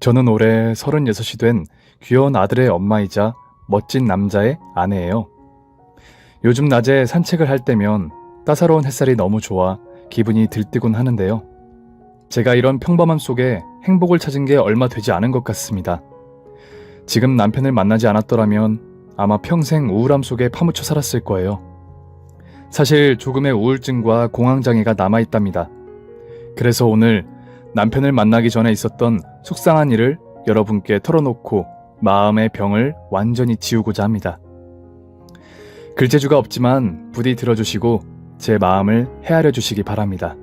저는 올해 36이 된 귀여운 아들의 엄마이자 멋진 남자의 아내예요. 요즘 낮에 산책을 할 때면 따사로운 햇살이 너무 좋아 기분이 들뜨곤 하는데요. 제가 이런 평범함 속에 행복을 찾은 게 얼마 되지 않은 것 같습니다. 지금 남편을 만나지 않았더라면 아마 평생 우울함 속에 파묻혀 살았을 거예요. 사실 조금의 우울증과 공황장애가 남아있답니다. 그래서 오늘 남편을 만나기 전에 있었던 속상한 일을 여러분께 털어놓고 마음의 병을 완전히 지우고자 합니다. 글재주가 없지만 부디 들어주시고 제 마음을 헤아려 주시기 바랍니다.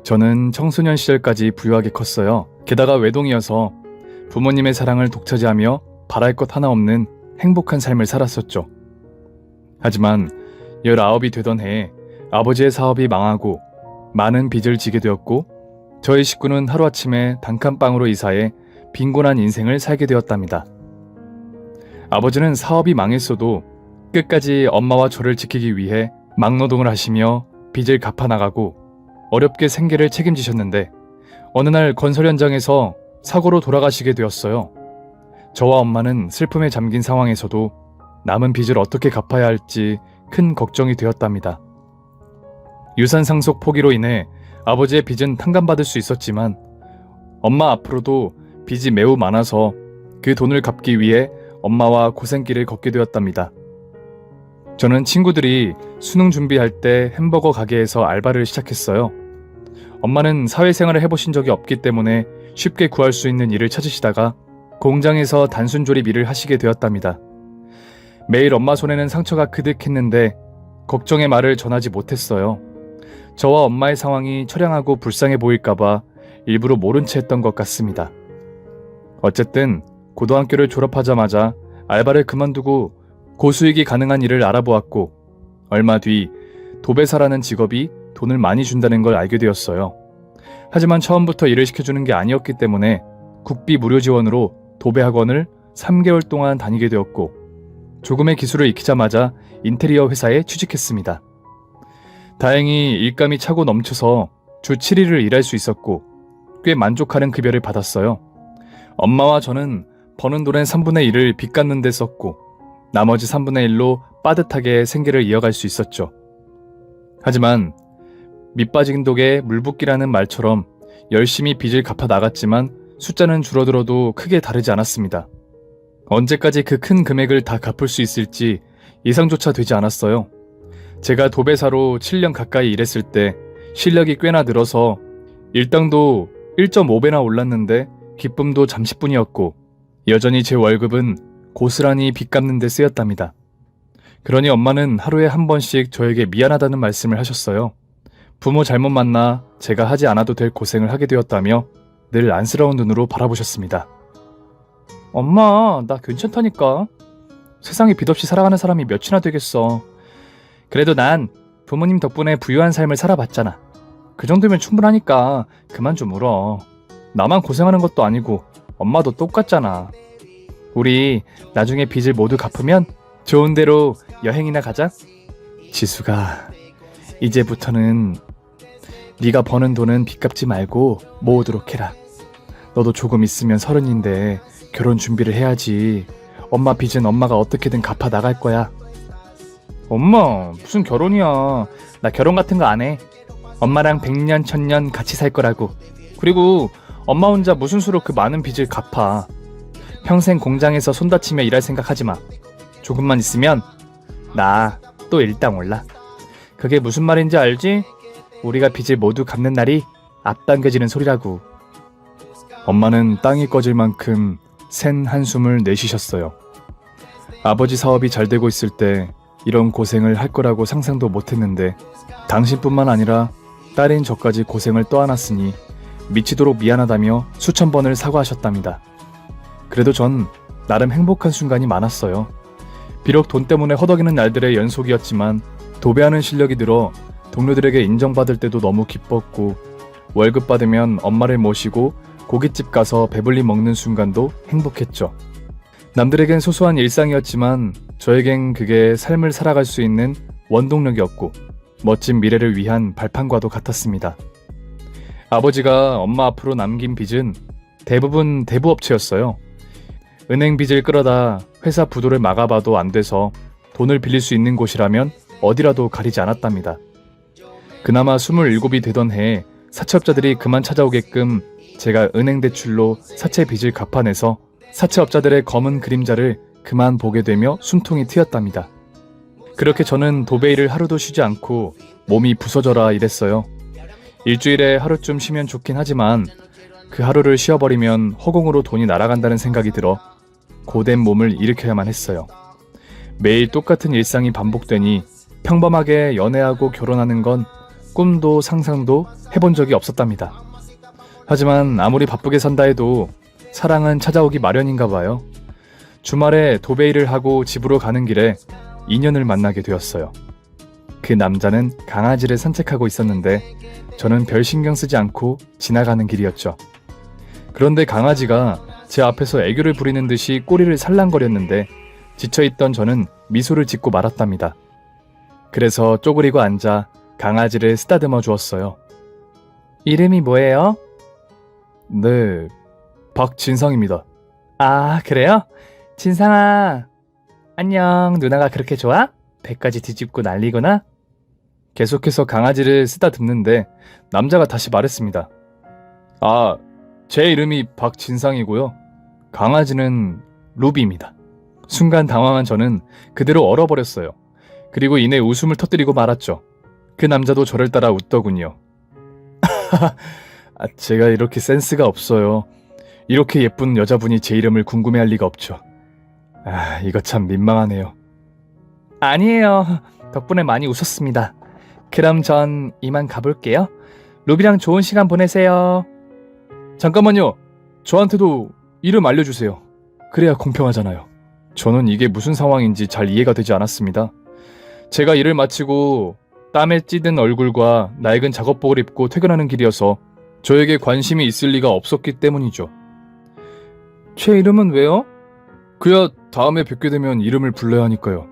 저는 청소년 시절까지 부유하게 컸어요. 게다가 외동이어서 부모님의 사랑을 독차지하며 바랄 것 하나 없는 행복한 삶을 살았었죠. 하지만 19이 되던 해에 아버지의 사업이 망하고 많은 빚을 지게 되었고 저희 식구는 하루아침에 단칸방으로 이사해 빈곤한 인생을 살게 되었답니다. 아버지는 사업이 망했어도 끝까지 엄마와 저를 지키기 위해 막노동을 하시며 빚을 갚아나가고 어렵게 생계를 책임지셨는데 어느 날 건설 현장에서 사고로 돌아가시게 되었어요. 저와 엄마는 슬픔에 잠긴 상황에서도 남은 빚을 어떻게 갚아야 할지 큰 걱정이 되었답니다. 유산 상속 포기로 인해 아버지의 빚은 탕감받을 수 있었지만 엄마 앞으로도 빚이 매우 많아서 그 돈을 갚기 위해 엄마와 고생길을 걷게 되었답니다. 저는 친구들이 수능 준비할 때 햄버거 가게에서 알바를 시작했어요. 엄마는 사회생활을 해보신 적이 없기 때문에 쉽게 구할 수 있는 일을 찾으시다가 공장에서 단순 조립 일을 하시게 되었답니다. 매일 엄마 손에는 상처가 그득했는데 걱정의 말을 전하지 못했어요. 저와 엄마의 상황이 처량하고 불쌍해 보일까봐 일부러 모른 채 했던 것 같습니다. 어쨌든 고등학교를 졸업하자마자 알바를 그만두고 고수익이 가능한 일을 알아보았고 얼마 뒤 도배사라는 직업이 돈을 많이 준다는 걸 알게 되었어요. 하지만 처음부터 일을 시켜주는 게 아니었기 때문에 국비 무료 지원으로 도배학원을 3개월 동안 다니게 되었고 조금의 기술을 익히자마자 인테리어 회사에 취직했습니다. 다행히 일감이 차고 넘쳐서 주 7일을 일할 수 있었고 꽤 만족하는 급여를 받았어요. 엄마와 저는 버는 돈의 3분의 1을 빚 갚는 데 썼고 나머지 3분의 1로 빠듯하게 생계를 이어갈 수 있었죠. 하지만 밑빠진 독에 물붓기라는 말처럼 열심히 빚을 갚아 나갔지만 숫자는 줄어들어도 크게 다르지 않았습니다. 언제까지 그 큰 금액을 다 갚을 수 있을지 예상조차 되지 않았어요. 제가 도배사로 7년 가까이 일했을 때 실력이 꽤나 늘어서 일당도 1.5배나 올랐는데 기쁨도 잠시뿐이었고 여전히 제 월급은 고스란히 빚 갚는 데 쓰였답니다. 그러니 엄마는 하루에 한 번씩 저에게 미안하다는 말씀을 하셨어요. 부모 잘못 만나 제가 하지 않아도 될 고생을 하게 되었다며 늘 안쓰러운 눈으로 바라보셨습니다. 엄마, 나 괜찮다니까. 세상에 빚 없이 살아가는 사람이 몇이나 되겠어. 그래도 난 부모님 덕분에 부유한 삶을 살아봤잖아. 그 정도면 충분하니까 그만 좀 울어. 나만 고생하는 것도 아니고 엄마도 똑같잖아. 우리 나중에 빚을 모두 갚으면 좋은 데로 여행이나 가자. 지수가 이제부터는 네가 버는 돈은 빚 갚지 말고 모으도록 해라. 너도 조금 있으면 30인데 결혼 준비를 해야지. 엄마 빚은 엄마가 어떻게든 갚아 나갈 거야. 엄마, 무슨 결혼이야. 나 결혼 같은 거 안 해. 엄마랑 100년 1000년 같이 살 거라고. 그리고 엄마 혼자 무슨 수로 그 많은 빚을 갚아. 평생 공장에서 손 다치며 일할 생각 하지 마. 조금만 있으면 나 또 일당 올라. 그게 무슨 말인지 알지? 우리가 빚을 모두 갚는 날이 앞당겨지는 소리라고. 엄마는 땅이 꺼질 만큼 센 한숨을 내쉬셨어요. 아버지 사업이 잘 되고 있을 때 이런 고생을 할 거라고 상상도 못했는데 당신뿐만 아니라 딸인 저까지 고생을 떠안았으니 미치도록 미안하다며 수천 번을 사과하셨답니다. 그래도 전 나름 행복한 순간이 많았어요. 비록 돈 때문에 허덕이는 날들의 연속이었지만 도배하는 실력이 늘어 동료들에게 인정받을 때도 너무 기뻤고 월급 받으면 엄마를 모시고 고깃집 가서 배불리 먹는 순간도 행복했죠. 남들에겐 소소한 일상이었지만 저에겐 그게 삶을 살아갈 수 있는 원동력이었고 멋진 미래를 위한 발판과도 같았습니다. 아버지가 엄마 앞으로 남긴 빚은 대부분 대부업체였어요. 은행 빚을 끌어다 회사 부도를 막아봐도 안 돼서 돈을 빌릴 수 있는 곳이라면 어디라도 가리지 않았답니다. 그나마 27이 되던 해에 사채업자들이 그만 찾아오게끔 제가 은행 대출로 사채 빚을 갚아내서 사채업자들의 검은 그림자를 그만 보게 되며 숨통이 트였답니다. 그렇게 저는 도배일을 하루도 쉬지 않고 몸이 부서져라 일했어요. 일주일에 하루쯤 쉬면 좋긴 하지만 그 하루를 쉬어버리면 허공으로 돈이 날아간다는 생각이 들어 고된 몸을 일으켜야만 했어요. 매일 똑같은 일상이 반복되니 평범하게 연애하고 결혼하는 건 꿈도 상상도 해본 적이 없었답니다. 하지만 아무리 바쁘게 산다 해도 사랑은 찾아오기 마련인가 봐요. 주말에 도배일을 하고 집으로 가는 길에 인연을 만나게 되었어요. 그 남자는 강아지를 산책하고 있었는데 저는 별 신경 쓰지 않고 지나가는 길이었죠. 그런데 강아지가 제 앞에서 애교를 부리는 듯이 꼬리를 살랑거렸는데 지쳐있던 저는 미소를 짓고 말았답니다. 그래서 쪼그리고 앉아 강아지를 쓰다듬어 주었어요. 이름이 뭐예요? 네, 박진상입니다. 아, 그래요? 진상아, 안녕. 누나가 그렇게 좋아? 배까지 뒤집고 난리구나? 계속해서 강아지를 쓰다듬는데 남자가 다시 말했습니다. 아, 제 이름이 박진상이고요. 강아지는 루비입니다. 순간 당황한 저는 그대로 얼어버렸어요. 그리고 이내 웃음을 터뜨리고 말았죠. 그 남자도 저를 따라 웃더군요. 제가 이렇게 센스가 없어요. 이렇게 예쁜 여자분이 제 이름을 궁금해할 리가 없죠. 이거 참 민망하네요. 아니에요. 덕분에 많이 웃었습니다. 그럼 전 이만 가볼게요. 루비랑 좋은 시간 보내세요. 잠깐만요. 저한테도 이름 알려주세요. 그래야 공평하잖아요. 저는 이게 무슨 상황인지 잘 이해가 되지 않았습니다. 제가 일을 마치고 땀에 찌든 얼굴과 낡은 작업복을 입고 퇴근하는 길이어서 저에게 관심이 있을 리가 없었기 때문이죠. 제 이름은 왜요? 그야 다음에 뵙게 되면 이름을 불러야 하니까요.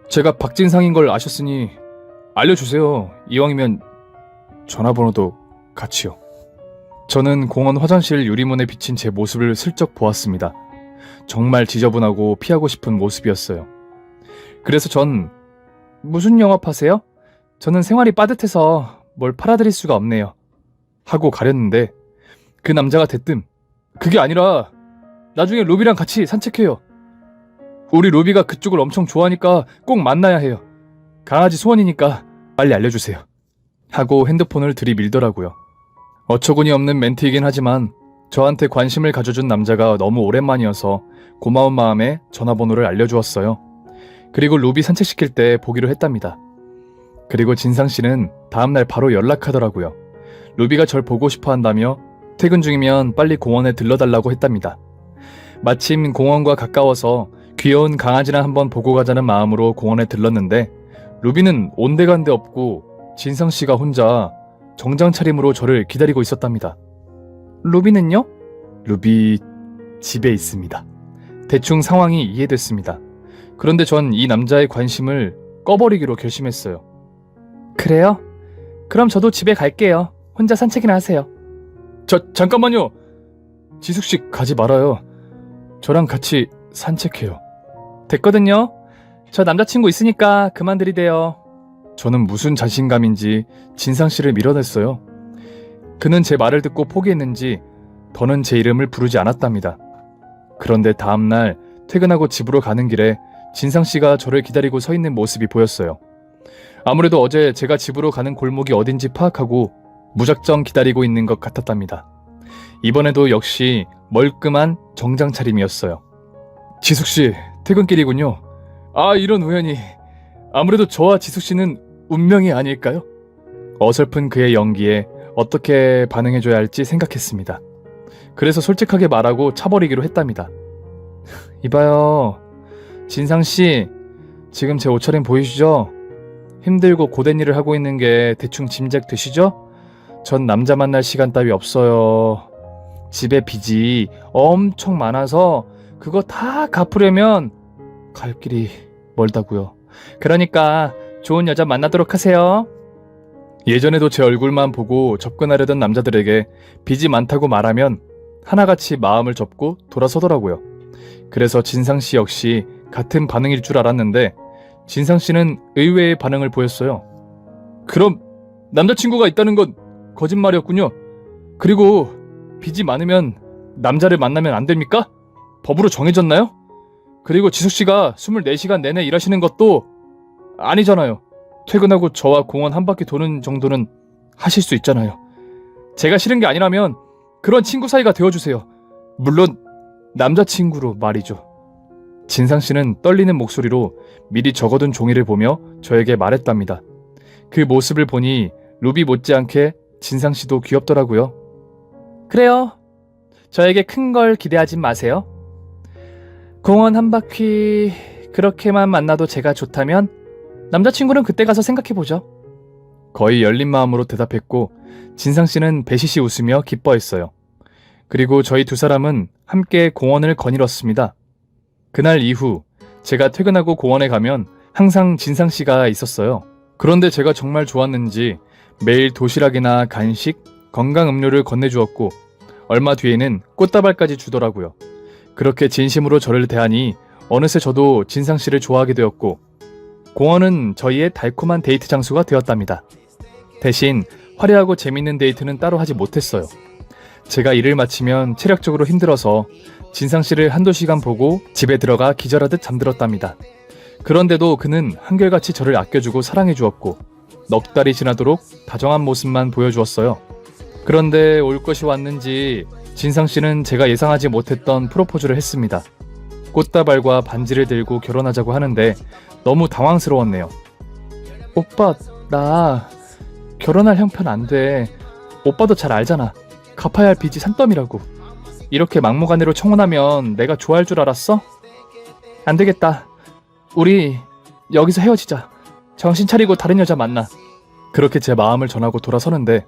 제가 박진상인 걸 아셨으니 알려주세요. 이왕이면 전화번호도 같이요. 저는 공원 화장실 유리문에 비친 제 모습을 슬쩍 보았습니다. 정말 지저분하고 피하고 싶은 모습이었어요. 그래서 전 무슨 영업하세요? 저는 생활이 빠듯해서 뭘 팔아드릴 수가 없네요. 하고 가렸는데 그 남자가 대뜸 그게 아니라 나중에 루비랑 같이 산책해요. 우리 루비가 그쪽을 엄청 좋아하니까 꼭 만나야 해요. 강아지 소원이니까 빨리 알려주세요. 하고 핸드폰을 들이밀더라고요. 어처구니 없는 멘트이긴 하지만 저한테 관심을 가져준 남자가 너무 오랜만이어서 고마운 마음에 전화번호를 알려주었어요. 그리고 루비 산책시킬 때 보기로 했답니다. 그리고 진상씨는 다음날 바로 연락하더라고요. 루비가 절 보고 싶어 한다며 퇴근 중이면 빨리 공원에 들러달라고 했답니다. 마침 공원과 가까워서 귀여운 강아지나 한번 보고 가자는 마음으로 공원에 들렀는데 루비는 온데간데 없고 진상씨가 혼자 정장 차림으로 저를 기다리고 있었답니다. 루비는요? 루비 집에 있습니다. 대충 상황이 이해됐습니다. 그런데 전 이 남자의 관심을 꺼버리기로 결심했어요. 그래요? 그럼 저도 집에 갈게요. 혼자 산책이나 하세요. 잠깐만요. 지숙씨 가지 말아요. 저랑 같이 산책해요. 됐거든요. 저 남자친구 있으니까 그만 들이대요. 저는 무슨 자신감인지 진상씨를 밀어냈어요. 그는 제 말을 듣고 포기했는지 더는 제 이름을 부르지 않았답니다. 그런데 다음날 퇴근하고 집으로 가는 길에 진상씨가 저를 기다리고 서 있는 모습이 보였어요. 아무래도 어제 제가 집으로 가는 골목이 어딘지 파악하고 무작정 기다리고 있는 것 같았답니다. 이번에도 역시 멀끔한 정장 차림이었어요. 지숙씨, 퇴근길이군요. 이런 우연이. 아무래도 저와 지숙씨는 운명이 아닐까요? 어설픈 그의 연기에 어떻게 반응해줘야 할지 생각했습니다. 그래서 솔직하게 말하고 차버리기로 했답니다. 이봐요. 진상씨, 지금 제 옷차림 보이시죠? 힘들고 고된 일을 하고 있는 게 대충 짐작되시죠? 전 남자 만날 시간 따위 없어요. 집에 빚이 엄청 많아서 그거 다 갚으려면 갈 길이 멀다고요. 그러니까 좋은 여자 만나도록 하세요. 예전에도 제 얼굴만 보고 접근하려던 남자들에게 빚이 많다고 말하면 하나같이 마음을 접고 돌아서더라고요. 그래서 진상씨 역시 같은 반응일 줄 알았는데 진상씨는 의외의 반응을 보였어요. 그럼 남자친구가 있다는 건 거짓말이었군요. 그리고 빚이 많으면 남자를 만나면 안 됩니까? 법으로 정해졌나요? 그리고 지숙씨가 24시간 내내 일하시는 것도 아니잖아요. 퇴근하고 저와 공원 한 바퀴 도는 정도는 하실 수 있잖아요. 제가 싫은 게 아니라면 그런 친구 사이가 되어주세요. 물론 남자친구로 말이죠. 진상씨는 떨리는 목소리로 미리 적어둔 종이를 보며 저에게 말했답니다. 그 모습을 보니 루비 못지않게 진상씨도 귀엽더라고요. 그래요. 저에게 큰 걸 기대하진 마세요. 공원 한 바퀴 그렇게만 만나도 제가 좋다면 남자친구는 그때 가서 생각해보죠. 거의 열린 마음으로 대답했고 진상씨는 배시시 웃으며 기뻐했어요. 그리고 저희 두 사람은 함께 공원을 거닐었습니다. 그날 이후 제가 퇴근하고 공원에 가면 항상 진상씨가 있었어요. 그런데 제가 정말 좋았는지 매일 도시락이나 간식, 건강음료를 건네주었고 얼마 뒤에는 꽃다발까지 주더라고요. 그렇게 진심으로 저를 대하니 어느새 저도 진상씨를 좋아하게 되었고 공원은 저희의 달콤한 데이트 장소가 되었답니다. 대신 화려하고 재밌는 데이트는 따로 하지 못했어요. 제가 일을 마치면 체력적으로 힘들어서 진상씨를 한두 시간 보고 집에 들어가 기절하듯 잠들었답니다. 그런데도 그는 한결같이 저를 아껴주고 사랑해주었고 넉 달이 지나도록 다정한 모습만 보여주었어요. 그런데 올 것이 왔는지 진상씨는 제가 예상하지 못했던 프로포즈를 했습니다. 꽃다발과 반지를 들고 결혼하자고 하는데 너무 당황스러웠네요. 오빠, 나 결혼할 형편 안 돼. 오빠도 잘 알잖아. 갚아야 할 빚이 산더미라고. 이렇게 막무가내로 청혼하면 내가 좋아할 줄 알았어? 안 되겠다. 우리 여기서 헤어지자. 정신 차리고 다른 여자 만나. 그렇게 제 마음을 전하고 돌아서는데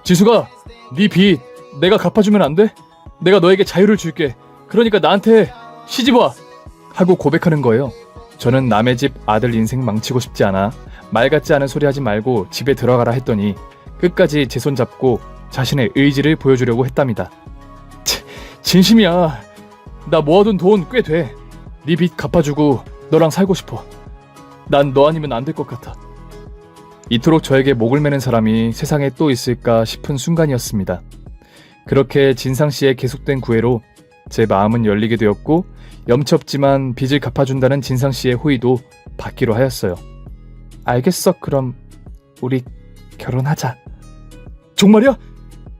지수가, 네 빚 내가 갚아주면 안 돼? 내가 너에게 자유를 줄게. 그러니까 나한테 시집와! 하고 고백하는 거예요. 저는 남의 집 아들 인생 망치고 싶지 않아 말 같지 않은 소리 하지 말고 집에 들어가라 했더니 끝까지 제 손 잡고 자신의 의지를 보여주려고 했답니다. 진심이야. 나 모아둔 돈 꽤 돼. 네 빚 갚아주고 너랑 살고 싶어. 난 너 아니면 안 될 것 같아. 이토록 저에게 목을 매는 사람이 세상에 또 있을까 싶은 순간이었습니다. 그렇게 진상씨의 계속된 구애로 제 마음은 열리게 되었고 염치 없지만 빚을 갚아준다는 진상씨의 호의도 받기로 하였어요. 알겠어. 그럼 우리 결혼하자. 정말이야?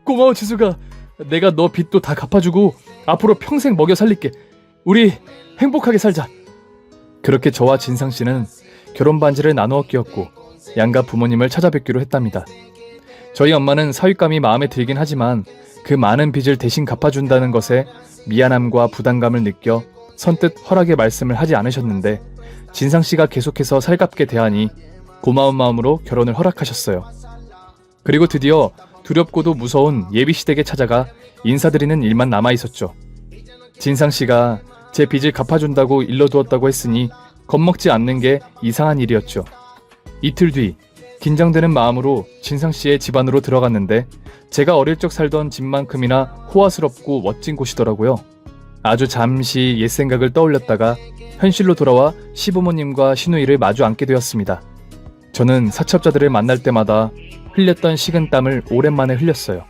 고마워 지수가. 내가 너 빚도 다 갚아주고 앞으로 평생 먹여 살릴게. 우리 행복하게 살자. 그렇게 저와 진상씨는 결혼 반지를 나누어 끼웠고 양가 부모님을 찾아뵙기로 했답니다. 저희 엄마는 사윗감이 마음에 들긴 하지만 그 많은 빚을 대신 갚아준다는 것에 미안함과 부담감을 느껴 선뜻 허락의 말씀을 하지 않으셨는데 진상씨가 계속해서 살갑게 대하니 고마운 마음으로 결혼을 허락하셨어요. 그리고 드디어 두렵고도 무서운 예비시댁에 찾아가 인사드리는 일만 남아있었죠. 진상씨가 제 빚을 갚아준다고 일러두었다고 했으니 겁먹지 않는 게 이상한 일이었죠. 이틀 뒤 긴장되는 마음으로 진상씨의 집안으로 들어갔는데 제가 어릴 적 살던 집만큼이나 호화스럽고 멋진 곳이더라고요. 아주 잠시 옛 생각을 떠올렸다가 현실로 돌아와 시부모님과 시누이를 마주 앉게 되었습니다. 저는 사첩자들을 만날 때마다 흘렸던 식은땀을 오랜만에 흘렸어요.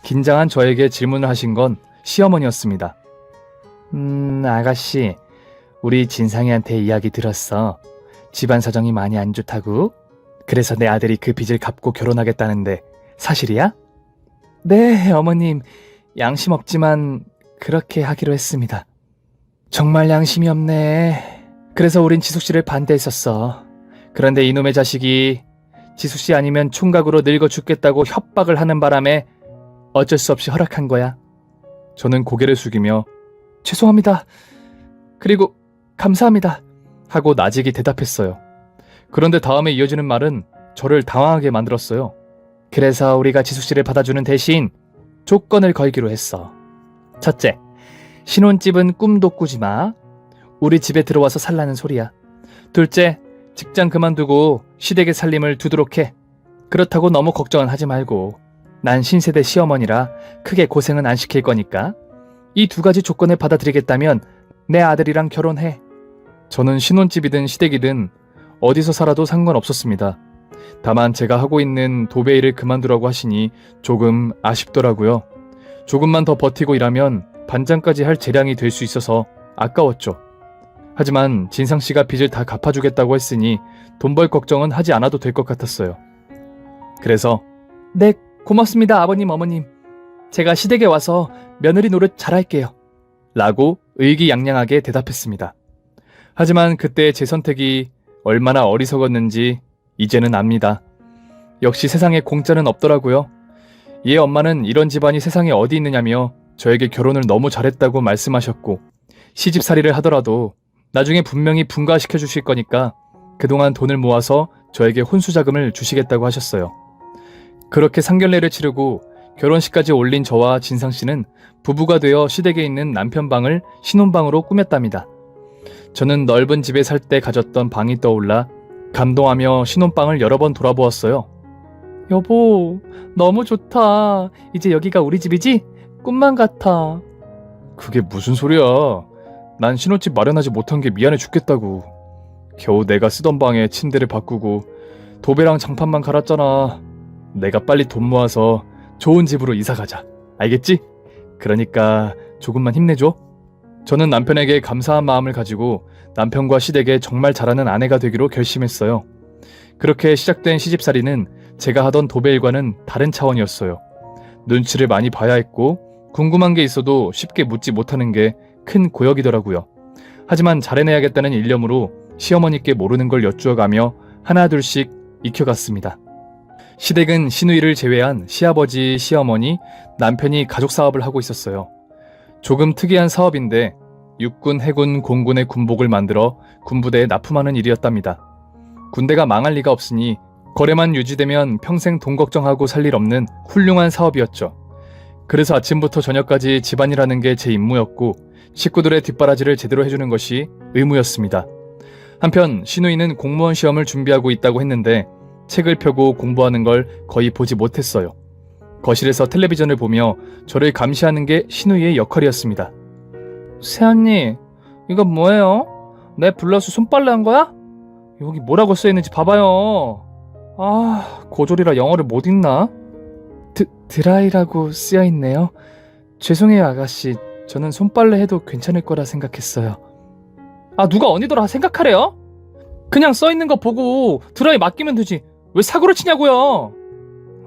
긴장한 저에게 질문을 하신 건 시어머니였습니다. 아가씨, 우리 진상이한테 이야기 들었어. 집안 사정이 많이 안 좋다고? 그래서 내 아들이 그 빚을 갚고 결혼하겠다는데 사실이야? 네, 어머님. 양심 없지만 그렇게 하기로 했습니다. 정말 양심이 없네. 그래서 우린 지숙씨를 반대했었어. 그런데 이놈의 자식이 지숙씨 아니면 총각으로 늙어 죽겠다고 협박을 하는 바람에 어쩔 수 없이 허락한 거야. 저는 고개를 숙이며 죄송합니다. 그리고 감사합니다. 하고 나직이 대답했어요. 그런데 다음에 이어지는 말은 저를 당황하게 만들었어요. 그래서 우리가 지숙씨를 받아주는 대신 조건을 걸기로 했어. 첫째, 신혼집은 꿈도 꾸지 마. 우리 집에 들어와서 살라는 소리야. 둘째, 직장 그만두고 시댁의 살림을 두도록 해. 그렇다고 너무 걱정은 하지 말고. 난 신세대 시어머니라 크게 고생은 안 시킬 거니까 이 두 가지 조건을 받아들이겠다면 내 아들이랑 결혼해. 저는 신혼집이든 시댁이든 어디서 살아도 상관없었습니다. 다만 제가 하고 있는 도배 일을 그만두라고 하시니 조금 아쉽더라고요. 조금만 더 버티고 일하면 반장까지 할 재량이 될 수 있어서 아까웠죠. 하지만 진상씨가 빚을 다 갚아주겠다고 했으니 돈 벌 걱정은 하지 않아도 될 것 같았어요. 그래서 네, 고맙습니다 아버님 어머님. 제가 시댁에 와서 며느리 노릇 잘할게요. 라고 의기양양하게 대답했습니다. 하지만 그때 제 선택이 얼마나 어리석었는지 이제는 압니다. 역시 세상에 공짜는 없더라고요. 얘 엄마는 이런 집안이 세상에 어디 있느냐며 저에게 결혼을 너무 잘했다고 말씀하셨고 시집살이를 하더라도 나중에 분명히 분가시켜 주실 거니까 그동안 돈을 모아서 저에게 혼수자금을 주시겠다고 하셨어요. 그렇게 상견례를 치르고 결혼식까지 올린 저와 진상씨는 부부가 되어 시댁에 있는 남편 방을 신혼방으로 꾸몄답니다. 저는 넓은 집에 살 때 가졌던 방이 떠올라 감동하며 신혼방을 여러 번 돌아보았어요. 여보, 너무 좋다. 이제 여기가 우리 집이지? 꿈만 같아. 그게 무슨 소리야. 난 신혼집 마련하지 못한 게 미안해 죽겠다고. 겨우 내가 쓰던 방에 침대를 바꾸고 도배랑 장판만 갈았잖아. 내가 빨리 돈 모아서 좋은 집으로 이사 가자. 알겠지? 그러니까 조금만 힘내줘. 저는 남편에게 감사한 마음을 가지고 남편과 시댁에 정말 잘하는 아내가 되기로 결심했어요. 그렇게 시작된 시집살이는 제가 하던 도배 일과는 다른 차원이었어요. 눈치를 많이 봐야 했고 궁금한 게 있어도 쉽게 묻지 못하는 게 큰 고역이더라고요. 하지만 잘해내야겠다는 일념으로 시어머니께 모르는 걸 여쭈어가며 하나둘씩 익혀갔습니다. 시댁은 시누이를 제외한 시아버지, 시어머니, 남편이 가족 사업을 하고 있었어요. 조금 특이한 사업인데 육군, 해군, 공군의 군복을 만들어 군부대에 납품하는 일이었답니다. 군대가 망할 리가 없으니 거래만 유지되면 평생 돈 걱정하고 살 일 없는 훌륭한 사업이었죠. 그래서 아침부터 저녁까지 집안일하는 게 제 임무였고 식구들의 뒷바라지를 제대로 해주는 것이 의무였습니다. 한편 시누이는 공무원 시험을 준비하고 있다고 했는데 책을 펴고 공부하는 걸 거의 보지 못했어요. 거실에서 텔레비전을 보며 저를 감시하는 게 시누이의 역할이었습니다. 새언니, 이거 뭐예요? 내 블러스 손빨래 한 거야? 여기 뭐라고 써있는지 봐봐요. 아, 고졸이라 영어를 못 읽나? 드라이라고 쓰여있네요. 죄송해요 아가씨. 저는 손빨래 해도 괜찮을 거라 생각했어요. 아, 누가 언니더라 생각하래요? 그냥 써있는 거 보고 드라이 맡기면 되지. 왜 사고를 치냐고요?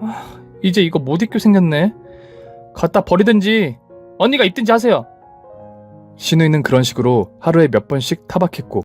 아, 이제 이거 못 입게 생겼네. 갖다 버리든지 언니가 입든지 하세요. 시누이는 그런 식으로 하루에 몇 번씩 타박했고